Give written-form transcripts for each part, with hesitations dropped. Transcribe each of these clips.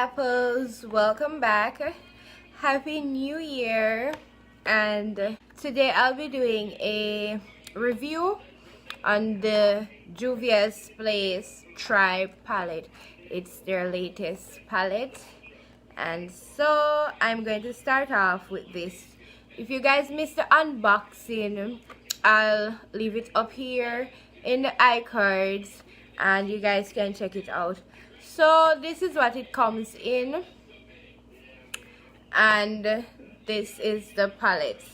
apples, welcome back. Happy New Year. And today I'll be doing a review on the Juvia's Splace Tribe palette. It's their latest palette, and so I'm going to start off with this. If you guys missed the unboxing, I'll leave it up here in the iCards and you guys can check it out. So this is what it comes in, and this is the palette.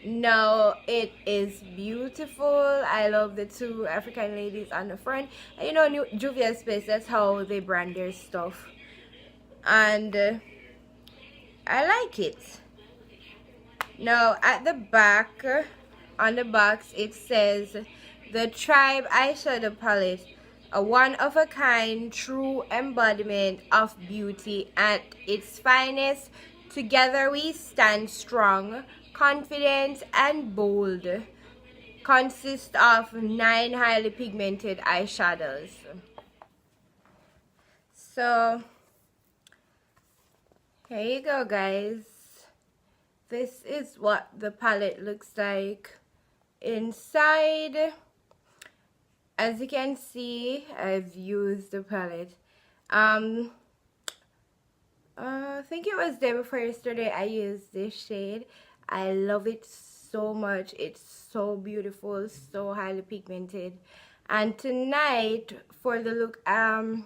Now it is beautiful. I love the two African ladies on the front. And you know, Juvia Space, that's how they brand their stuff, and I like it. Now at the back, on the box, it says the Tribe eyeshadow palette, a one-of-a-kind true embodiment of beauty at its finest. Together we stand strong, confident and bold. Consists of 9 highly pigmented eyeshadows. So here you go, guys. This is what the palette looks like inside. As you can see, I've used the palette. I think it was day before yesterday I used this shade. I love it so much. It's so beautiful, so highly pigmented. And tonight, for the look and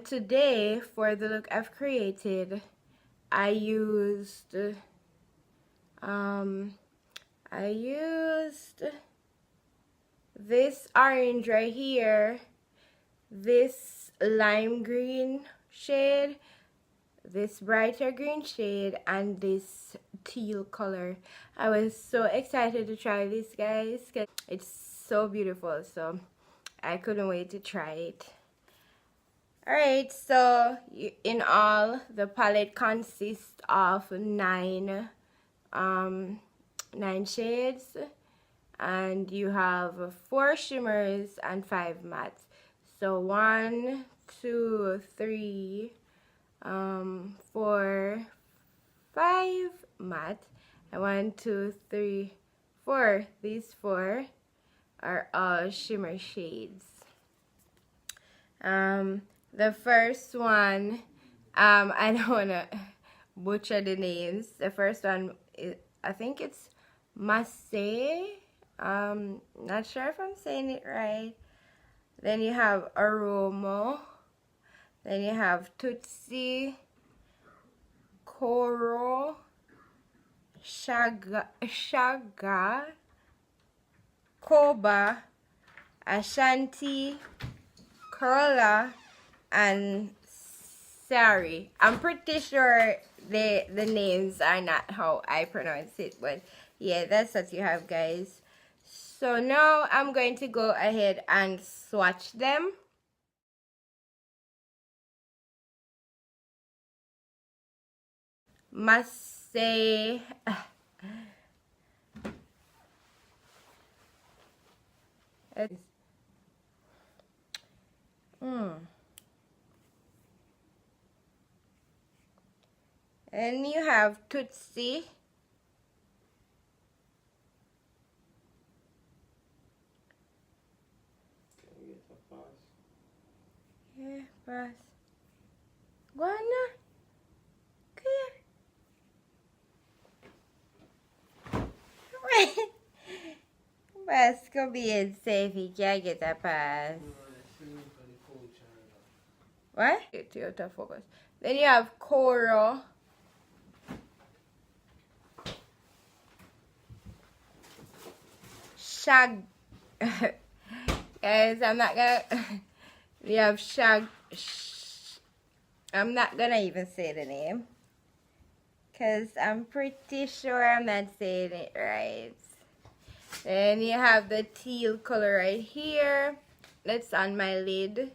today for the look I've created, I used this orange right here, this lime green shade, this brighter green shade, and this teal color. I was so excited to try this, guys, because it's so beautiful, so I couldn't wait to try it. Alright, so in all, the palette consists of 9 shades, and you have 4 shimmers and 5 mattes. So 1, 2, 3, 4, 5 matte, and 1, 2, 3, 4. These 4 are all shimmer shades. The first one, I don't wanna butcher the names. The first one is, I think it's Masse. Not sure if I'm saying it right. Then you have Aromo. Then you have Tootsie, Koro, Shaga, Koba, Ashanti, Corolla, and Sari. I'm pretty sure the names are not how I pronounce it, but yeah, that's what you have, guys. So now I'm going to go ahead and swatch them. Must say and you have Tootsie, yeah, pass. Go on now. Pass go being safe, he can't get a pass. What? Get to your top focus. Then you have Koro, Shag. Guys, I'm not gonna. You have Shag. I'm not gonna even say the name, because I'm pretty sure I'm not saying it right. Then you have the teal color right here. That's on my lid.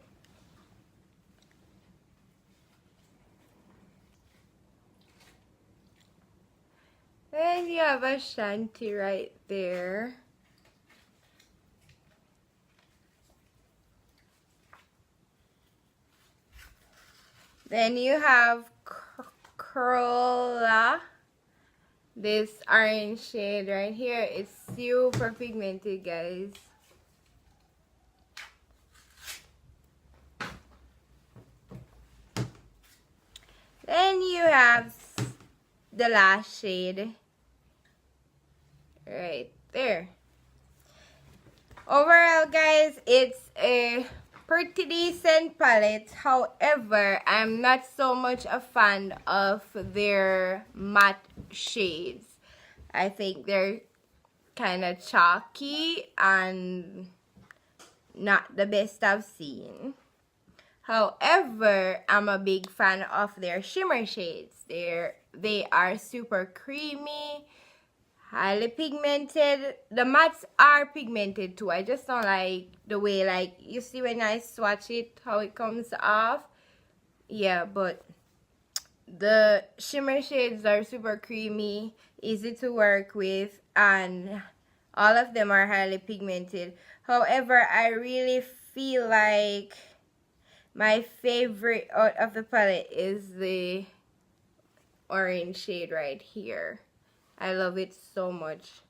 Then you have Ashanti right there. Then you have Corolla. This orange shade right here is super pigmented, guys. Then you have the last shade right there. Overall, guys, it's a pretty decent palette. However, I'm not so much a fan of their matte shades. I think they're kind of chalky and not the best I've seen. However, I'm a big fan of their shimmer shades. They are super creamy, highly pigmented. The mattes are pigmented too. I just don't like the way, like, you see when I swatch it, how it comes off. Yeah, but the shimmer shades are super creamy, easy to work with, and all of them are highly pigmented. However, I really feel like my favorite out of the palette is the orange shade right here. I love it so much.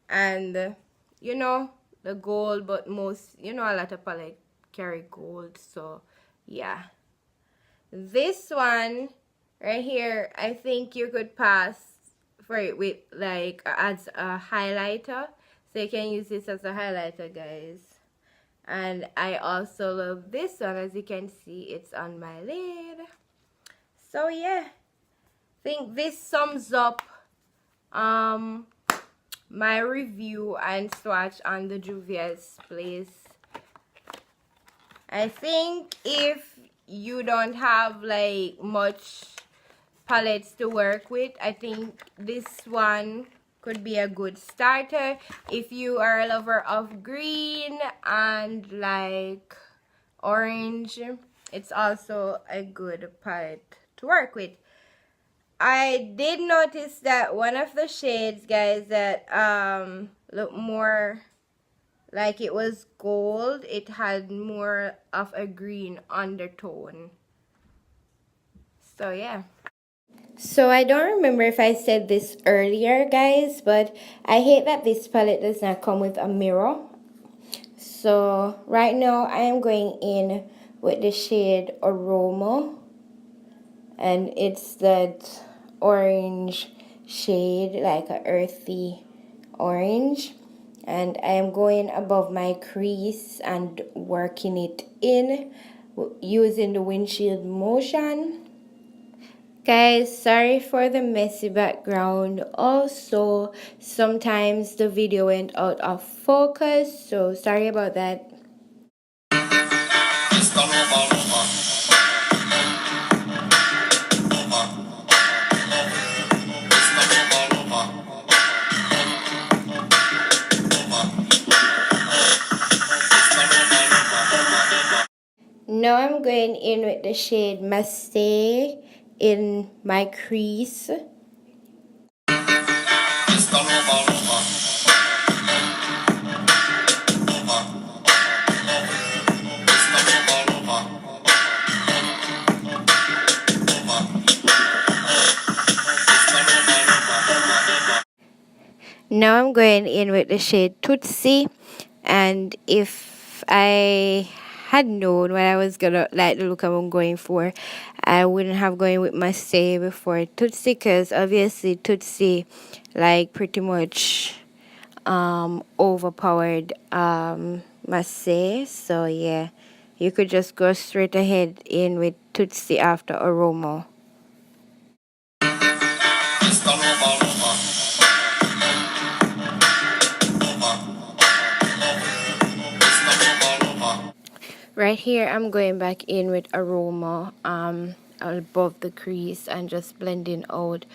And you know, the gold, but most, you know, a lot of palette carry gold, so yeah. This one right here, I think you could pass for it with, like, as a highlighter, so you can use this as a highlighter, guys. And I also love this one. As you can see, it's on my lid. So yeah, I think this sums up my review and swatch on the Juvia's Place. I think if you don't have like much palettes to work with, I think this one could be a good starter. If you are a lover of green and like orange, it's also a good palette to work with. I did notice that one of the shades, guys, that looked more like it was gold, it had more of a green undertone. So yeah. So I don't remember if I said this earlier, guys, but I hate that this palette does not come with a mirror. So right now I am going in with the shade Aroma, and it's that orange shade, like a earthy orange, and I am going above my crease and working it in using the windshield motion. Guys, sorry for the messy background. Also, sometimes the video went out of focus, so sorry about that. Now I'm going in with the shade Masse in my crease. Now I'm going in with the shade Tootsie, and if I had known what I was gonna, like, the look I'm going for, I wouldn't have going with Masse before Tootsie, because obviously Tootsie like pretty much overpowered Masse. So yeah, you could just go straight ahead in with Tootsie after Aroma. Right here, I'm going back in with Aroma above the crease and just blending out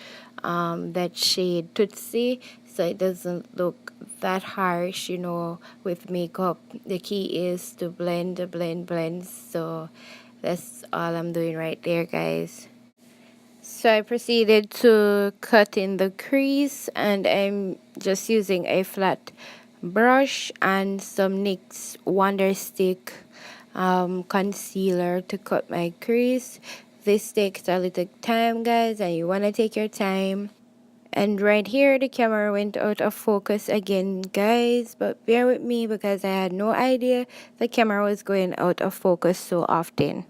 that shade Tootsie, so it doesn't look that harsh, you know, with makeup. The key is to blend, blend. So that's all I'm doing right there, guys. So I proceeded to cut in the crease, and I'm just using a flat brush and some NYX Wonder Stick concealer to cut my crease. This takes a little time, guys, and you want to take your time. And right here, the camera went out of focus again, guys. But bear with me because I had no idea the camera was going out of focus so often.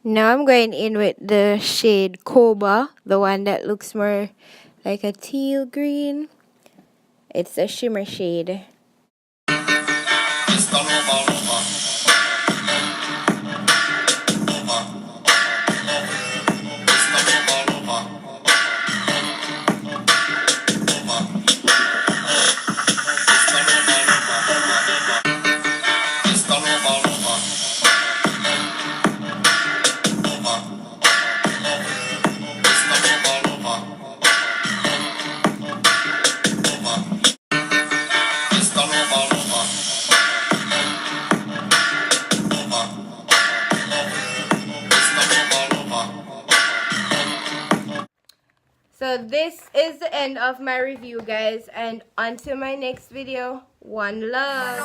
Now I'm going in with the shade Cobra, the one that looks more like a teal green. It's a shimmer shade. So this is the end of my review, guys, and until my next video, one love.